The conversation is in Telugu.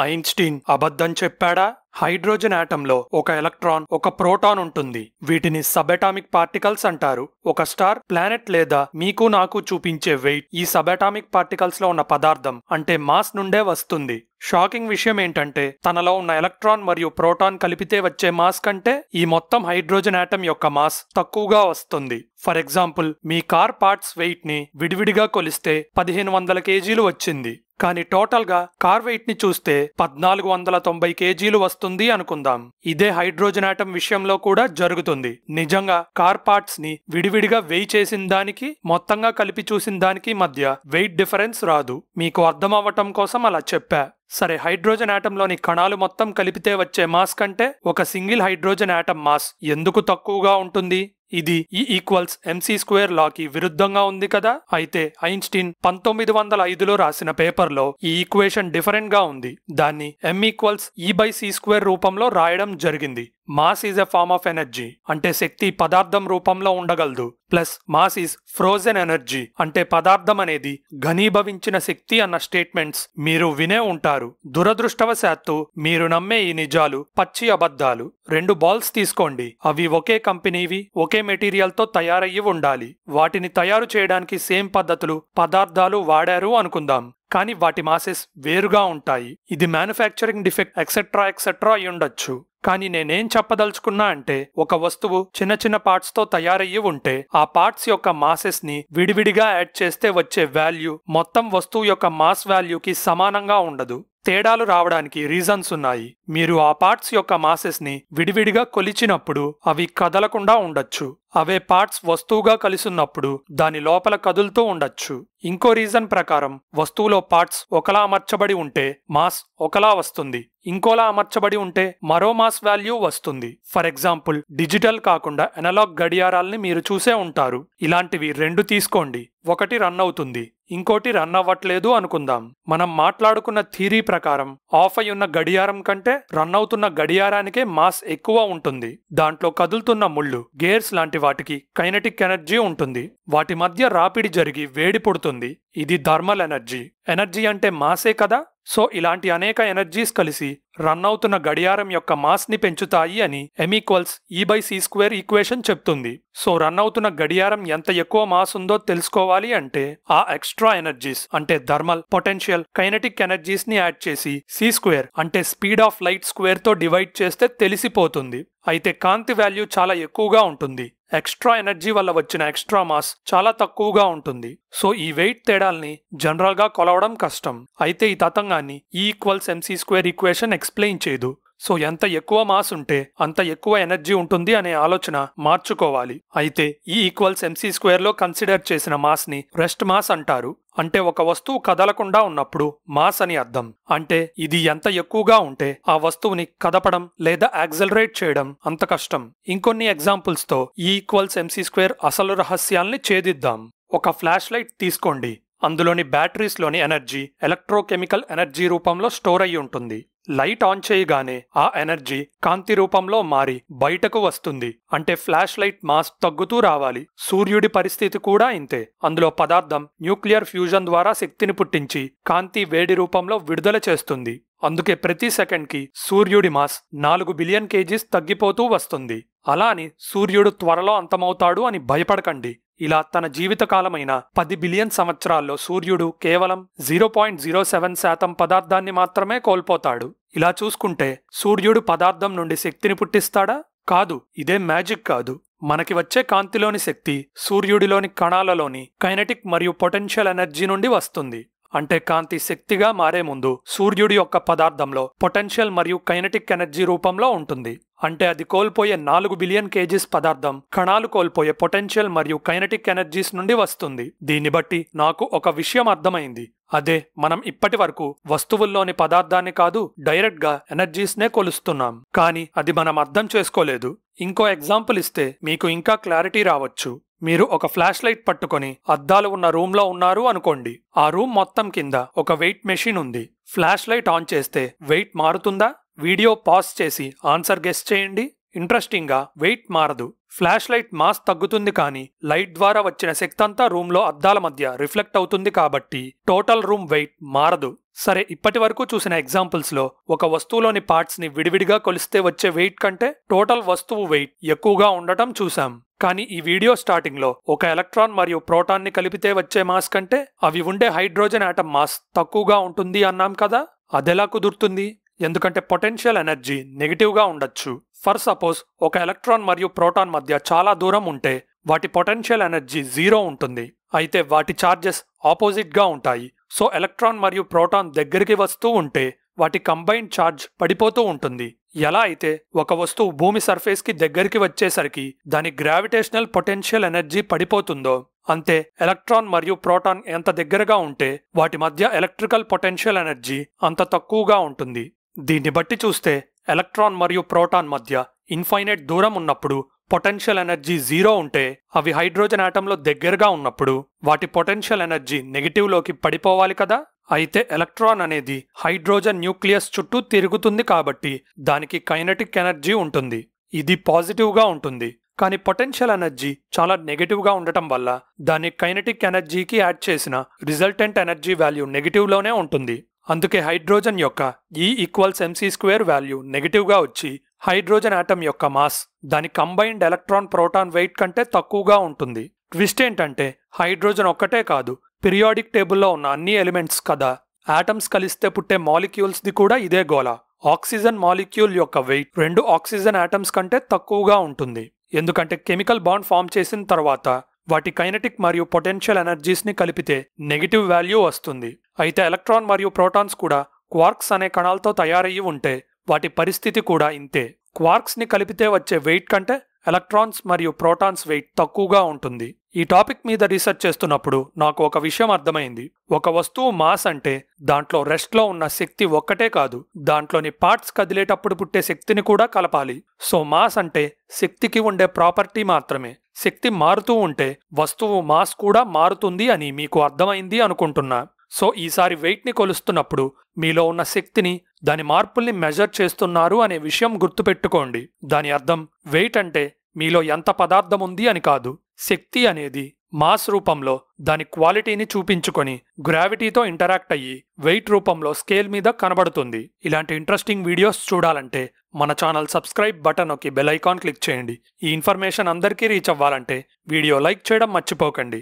ఐన్స్టీన్ అబద్ధం చెప్పాడా? హైడ్రోజన్ ఆటంలో ఒక ఎలక్ట్రాన్, ఒక ప్రోటాన్ ఉంటుంది. వీటిని సబెటామిక్ పార్టికల్స్ అంటారు. ఒక స్టార్, ప్లానెట్ లేదా మీకు నాకు చూపించే వెయిట్ ఈ సబెటామిక్ పార్టికల్స్ లో ఉన్న పదార్థం అంటే మాస్ నుండే వస్తుంది. షాకింగ్ విషయం ఏంటంటే తనలో ఉన్న ఎలక్ట్రాన్ మరియు ప్రోటాన్ కలిపితే వచ్చే మాస్ కంటే ఈ మొత్తం హైడ్రోజన్ ఆటం యొక్క మాస్ తక్కువగా వస్తుంది. ఫర్ ఎగ్జాంపుల్, మీ కార్ పార్ట్స్ వెయిట్ ని విడివిడిగా కొలిస్తే 1500 కేజీలు వచ్చింది. కానీ టోటల్ గా కార్ వెయిట్ ని చూస్తే 1490 కేజీలు వస్తుంది అనుకుందాం. ఇదే హైడ్రోజన్ ఆటం విషయంలో కూడా జరుగుతుంది. నిజంగా కార్ పార్ట్స్ ని విడివిడిగా వెయి చేసిన దానికి, మొత్తంగా కలిపి చూసిన దానికి మధ్య వెయిట్ డిఫరెన్స్ రాదు. మీకు అర్థం అవ్వటం కోసం అలా చెప్పా. సరే, హైడ్రోజన్ ఆటంలోని కణాలు మొత్తం కలిపితే వచ్చే మాస్ కంటే ఒక సింగిల్ హైడ్రోజన్ ఆటం మాస్ ఎందుకు తక్కువగా ఉంటుంది? ఇది E=mc² లాకి విరుద్ధంగా ఉంది కదా. అయితే ఐన్స్టీన్ 1905లో రాసిన పేపర్లో ఈ ఈక్వేషన్ డిఫరెంట్ గా ఉంది. దాన్ని m=E/c² రూపంలో రాయడం జరిగింది. Mass is a form of energy అంటే శక్తి పదార్థం రూపంలో ఉండగలదు. Plus mass is frozen energy అంటే పదార్థం అనేది ఘనీభవించిన శక్తి అన్న స్టేట్మెంట్స్ మీరు వినే ఉంటారు. దురదృష్టవశాత్తు మీరు నమ్మే ఈ నిజాలు పచ్చి అబద్ధాలు. 2 బాల్స్ తీసుకోండి. అవి ఒకే కంపెనీవి, ఒకే మెటీరియల్ తో తయారయ్యి ఉండాలి. వాటిని తయారు చేయడానికి సేమ్ పద్ధతులు, పదార్థాలు వాడారు అనుకుందాం. కానీ వాటి మాసెస్ వేరుగా ఉంటాయి. ఇది మ్యానుఫ్యాక్చరింగ్ డిఫెక్ట్ ఎక్సెట్రా అయ్యుండొచ్చు. కానీ నేనేం చెప్పదలుచుకున్నా అంటే ఒక వస్తువు చిన్న చిన్న పార్ట్స్ తో తయారయ్యి ఉంటే ఆ పార్ట్స్ యొక్క మాసెస్ ని విడివిడిగా యాడ్ చేస్తే వచ్చే వాల్యూ మొత్తం వస్తువు యొక్క మాస్ వాల్యూకి సమానంగా ఉండదు. తేడాలు రావడానికి రీజన్స్ ఉన్నాయి. మీరు ఆ పార్ట్స్ యొక్క మాసెస్ ని విడివిడిగా కొలిచినప్పుడు అవి కదలకుండా ఉండొచ్చు. అవే పార్ట్స్ వస్తువుగా కలిసున్నప్పుడు దాని లోపల కదులుతూ ఉండొచ్చు. ఇంకో రీజన్ ప్రకారం వస్తువులో పార్ట్స్ ఒకలా అమర్చబడి ఉంటే మాస్ ఒకలా వస్తుంది, ఇంకోలా అమర్చబడి ఉంటే మరో మాస్ వాల్యూ వస్తుంది. ఫర్ ఎగ్జాంపుల్, డిజిటల్ కాకుండా అనలాగ్ గడియారాల్ని మీరు చూసే ఉంటారు. ఇలాంటివి 2 తీసుకోండి. ఒకటి రన్ అవుతుంది, ఇంకోటి రన్ అవ్వట్లేదు అనుకుందాం. మనం మాట్లాడుకున్న థియరీ ప్రకారం ఆఫ్ అయి ఉన్న గడియారం కంటే రన్ అవుతున్న గడియారానికే మాస్ ఎక్కువ ఉంటుంది. దాంట్లో కదులుతున్న ముళ్ళు, గేర్స్ లాంటి వాటికి కైనెటిక్ ఎనర్జీ ఉంటుంది. వాటి మధ్య రాపిడి జరిగి వేడి పుడుతుంది. ఇది థర్మల్ ఎనర్జీ. ఎనర్జీ అంటే మాసే కదా. సో ఇలాంటి అనేక ఎనర్జీస్ కలిసి రన్ అవుతున్న గడియారం యొక్క మాస్ ని పెంచుతాయి అని m=E/c² ఈక్వేషన్ చెప్తుంది. సో రన్ అవుతున్న గడియారం ఎంత ఎక్కువ మాస్ ఉందో తెలుసుకోవాలి అంటే ఆ ఎక్స్ట్రా ఎనర్జీస్ అంటే థర్మల్, పొటెన్షియల్, కైనెటిక్ ఎనర్జీస్ ని యాడ్ చేసి c² అంటే స్పీడ్ ఆఫ్ లైట్ స్క్వేర్ తో డివైడ్ చేస్తే తెలిసిపోతుంది. అయితే కాంతి వాల్యూ చాలా ఎక్కువగా ఉంటుంది. ఎక్స్ట్రా ఎనర్జీ వల్ల వచ్చిన ఎక్స్ట్రా మాస్ చాలా తక్కువగా ఉంటుంది. సో ఈ వెయిట్ తేడాల్ని జనరల్ గా కొలవడం కష్టం. అయితే ఈ తతంగాన్ని E=mc² ఈక్వేషన్ ఎక్స్ప్లెయిన్ చేయదు. సో ఎంత ఎక్కువ మాస్ ఉంటే అంత ఎక్కువ ఎనర్జీ ఉంటుంది అనే ఆలోచన మార్చుకోవాలి. అయితే E=mc² లో కన్సిడర్ చేసిన మాస్ ని రెస్ట్ మాస్ అంటారు. అంటే ఒక వస్తువు కదలకుండా ఉన్నప్పుడు మాస్ అని అర్థం. అంటే ఇది ఎంత ఎక్కువగా ఉంటే ఆ వస్తువుని కదపడం లేదా యాక్సలరేట్ చేయడం అంత కష్టం. ఇంకొన్ని ఎగ్జాంపుల్స్ తో E=mc² అసలు రహస్యాల్ని ఛేదిద్దాం. ఒక ఫ్లాష్ లైట్ తీసుకోండి. అందులోని బ్యాటరీస్లోని ఎనర్జీ ఎలక్ట్రోకెమికల్ ఎనర్జీ రూపంలో స్టోర్ అయి ఉంటుంది. లైట్ ఆన్ చేయగానే ఆ ఎనర్జీ కాంతి రూపంలో మారి బయటకు వస్తుంది. అంటే ఫ్లాష్ లైట్ మాస్ తగ్గుతూ రావాలి. సూర్యుడి పరిస్థితి కూడా ఇంతే. అందులో పదార్థం న్యూక్లియర్ ఫ్యూజన్ ద్వారా శక్తిని పుట్టించి కాంతి వేడి రూపంలో విడుదల చేస్తుంది. అందుకే ప్రతి సెకండ్కి సూర్యుడి మాస్ 4 బిలియన్ కేజీస్ తగ్గిపోతూ వస్తుంది. అలా అని సూర్యుడు త్వరలో అంతమవుతాడు అని భయపడకండి. ఇలా తన జీవితకాలమైన 10 బిలియన్ సంవత్సరాల్లో సూర్యుడు కేవలం 0.07% పదార్థాన్ని మాత్రమే కోల్పోతాడు. ఇలా చూసుకుంటే సూర్యుడు పదార్థం నుండి శక్తిని పుట్టిస్తాడా? కాదు. ఇదే మ్యాజిక్ కాదు. మనకి వచ్చే కాంతిలోని శక్తి సూర్యుడిలోని కణాలలోని కైనెటిక్ మరియు పొటెన్షియల్ ఎనర్జీ నుండి వస్తుంది. అంటే కాంతి శక్తిగా మారే ముందు సూర్యుడి యొక్క పదార్థంలో పొటెన్షియల్ మరియు కైనెటిక్ ఎనర్జీ రూపంలో ఉంటుంది. అంటే అది కోల్పోయే 4 బిలియన్ కేజీస్ పదార్థం కణాలు కోల్పోయే పొటెన్షియల్ మరియు కైనెటిక్ ఎనర్జీస్ నుండి వస్తుంది. దీన్ని బట్టి నాకు ఒక విషయం అర్థమైంది. అదే, మనం ఇప్పటి వరకు వస్తువుల్లోని పదార్థాన్ని కాదు, డైరెక్ట్ గా ఎనర్జీస్ నే కొలుస్తున్నాం. కానీ అది మనం అర్థం చేసుకోలేదు. ఇంకో ఎగ్జాంపుల్ ఇస్తే మీకు ఇంకా క్లారిటీ రావచ్చు. మీరు ఒక ఫ్లాష్ లైట్ పట్టుకొని అద్దాలు ఉన్న రూమ్ లో ఉన్నారు అనుకోండి. ఆ రూమ్ మొత్తం కింద ఒక వెయిట్ మెషిన్ ఉంది. ఫ్లాష్ లైట్ ఆన్ చేస్తే వెయిట్ మారుతుందా? వీడియో పాజ్ చేసి ఆన్సర్ గెస్ చేయండి. ఇంట్రెస్టింగ్ గా వెయిట్ మారదు. ఫ్లాష్ లైట్ మాస్ తగ్గుతుంది, కానీ లైట్ ద్వారా వచ్చిన శక్తి అంతా రూమ్ లో అద్దాల మధ్య రిఫ్లెక్ట్ అవుతుంది కాబట్టి టోటల్ రూమ్ వెయిట్ మారదు. సరే, ఇప్పటి వరకు చూసిన ఎగ్జాంపుల్స్ లో ఒక వస్తువులోని పార్ట్స్ ని విడివిడిగా కొలిస్తే వచ్చే వెయిట్ కంటే టోటల్ వస్తువు వెయిట్ ఎక్కువగా ఉండటం చూసాం. కానీ ఈ వీడియో స్టార్టింగ్ లో ఒక ఎలక్ట్రాన్ మరియు ప్రోటాన్ ని కలిపితే వచ్చే మాస్ కంటే అవి ఉండే హైడ్రోజన్ ఆటమ్ మాస్ తక్కువగా ఉంటుంది అన్నాం కదా. అదెలా కుదురుతుంది? ఎందుకంటే పొటెన్షియల్ ఎనర్జీ నెగిటివ్ గా ఉండొచ్చు. ఫర్ సపోజ్ ఒక ఎలక్ట్రాన్ మరియు ప్రోటాన్ మధ్య చాలా దూరం ఉంటే వాటి పొటెన్షియల్ ఎనర్జీ 0 ఉంటుంది. అయితే వాటి చార్జెస్ ఆపోజిట్ గా ఉంటాయి. సో ఎలక్ట్రాన్ మరియు ప్రోటాన్ దగ్గరికి వస్తూ ఉంటే వాటి కంబైన్డ్ ఛార్జ్ పడిపోతూ ఉంటుంది. ఎలా అయితే ఒక వస్తువు భూమి సర్ఫేస్ కి దగ్గరికి వచ్చేసరికి దాని గ్రావిటేషనల్ పొటెన్షియల్ ఎనర్జీ పడిపోతుందో, అంతే ఎలక్ట్రాన్ మరియు ప్రోటాన్ ఎంత దగ్గరగా ఉంటే వాటి మధ్య ఎలక్ట్రికల్ పొటెన్షియల్ ఎనర్జీ అంత తక్కువగా ఉంటుంది. దీన్ని బట్టి చూస్తే ఎలక్ట్రాన్ మరియు ప్రోటాన్ మధ్య ఇన్ఫైనైట్ దూరం ఉన్నప్పుడు పొటెన్షియల్ ఎనర్జీ 0 ఉంటే, అవి హైడ్రోజన్ ఆటంలో దగ్గరగా ఉన్నప్పుడు వాటి పొటెన్షియల్ ఎనర్జీ నెగిటివ్ లోకి పడిపోవాలి కదా. అయితే ఎలక్ట్రాన్ అనేది హైడ్రోజన్ న్యూక్లియస్ చుట్టూ తిరుగుతుంది కాబట్టి దానికి కైనెటిక్ ఎనర్జీ ఉంటుంది. ఇది పాజిటివ్ గా ఉంటుంది. కానీ పొటెన్షియల్ ఎనర్జీ చాలా నెగటివ్ గా ఉండటం వల్ల దాన్ని కైనెటిక్ ఎనర్జీకి యాడ్ చేసిన రిజల్టెంట్ ఎనర్జీ వాల్యూ నెగిటివ్ లోనే ఉంటుంది. అందుకే హైడ్రోజన్ యొక్క E=mc² వాల్యూ నెగిటివ్ గా వచ్చి హైడ్రోజన్ ఆటమ్ యొక్క మాస్ దాని కంబైన్డ్ ఎలక్ట్రాన్ ప్రోటాన్ వెయిట్ కంటే తక్కువగా ఉంటుంది. ట్విస్ట్ ఏంటంటే హైడ్రోజన్ ఒక్కటే కాదు, పీరియాడిక్ టేబుల్లో ఉన్న అన్ని ఎలిమెంట్స్ కదా, ఆటమ్స్ కలిస్తే పుట్టే మాలిక్యూల్స్ ది కూడా ఇదే గోల. ఆక్సిజన్ మాలిక్యూల్ యొక్క వెయిట్ 2 ఆక్సిజన్ ఆటమ్స్ కంటే తక్కువగా ఉంటుంది. ఎందుకంటే కెమికల్ బాండ్ ఫామ్ చేసిన తర్వాత వాటి కైనెటిక్ మరియు పొటెన్షియల్ ఎనర్జీస్ ని కలిపితే నెగిటివ్ వాల్యూ వస్తుంది. అయితే ఎలక్ట్రాన్ మరియు ప్రోటాన్స్ కూడా క్వార్క్స్ అనే కణాలతో తయారయ్యి ఉంటే వాటి పరిస్థితి కూడా ఇంతే. క్వార్క్స్ ని కలిపితే వచ్చే వెయిట్ కంటే ఎలక్ట్రాన్స్ మరియు ప్రోటాన్స్ వెయిట్ తక్కువగా ఉంటుంది. ఈ టాపిక్ మీద రీసెర్చ్ చేస్తున్నప్పుడు నాకు ఒక విషయం అర్థమైంది. ఒక వస్తువు మాస్ అంటే దాంట్లో రెస్ట్లో ఉన్న శక్తి ఒక్కటే కాదు, దాంట్లోని పార్ట్స్ కదిలేటప్పుడు పుట్టే శక్తిని కూడా కలపాలి. సో మాస్ అంటే శక్తికి ఉండే ప్రాపర్టీ మాత్రమే. శక్తి మారుతూ ఉంటే వస్తువు మాస్ కూడా మారుతుంది అని మీకు అర్థమైంది అనుకుంటున్నా. సో ఈసారి వెయిట్ ని కొలుస్తున్నప్పుడు మీలో ఉన్న శక్తిని, దాని మార్పుల్ని మెజర్ చేస్తున్నారు అనే విషయం గుర్తుపెట్టుకోండి. దాని అర్థం వెయిట్ అంటే మీలో ఎంత పదార్థం ఉంది అని కాదు. శక్తి అనేది మాస్ రూపంలో దాని క్వాలిటీని చూపించుకొని గ్రావిటీతో ఇంటరాక్ట్ అయ్యి వెయిట్ రూపంలో స్కేల్ మీద కనబడుతుంది. ఇలాంటి ఇంట్రెస్టింగ్ వీడియోస్ చూడాలంటే మన ఛానల్ సబ్స్క్రైబ్ బటన్ నొక్కి బెల్ ఐకాన్ క్లిక్ చేయండి. ఈ ఇన్ఫర్మేషన్ అందరికీ రీచ్ అవ్వాలంటే వీడియో లైక్ చేయడం మర్చిపోకండి.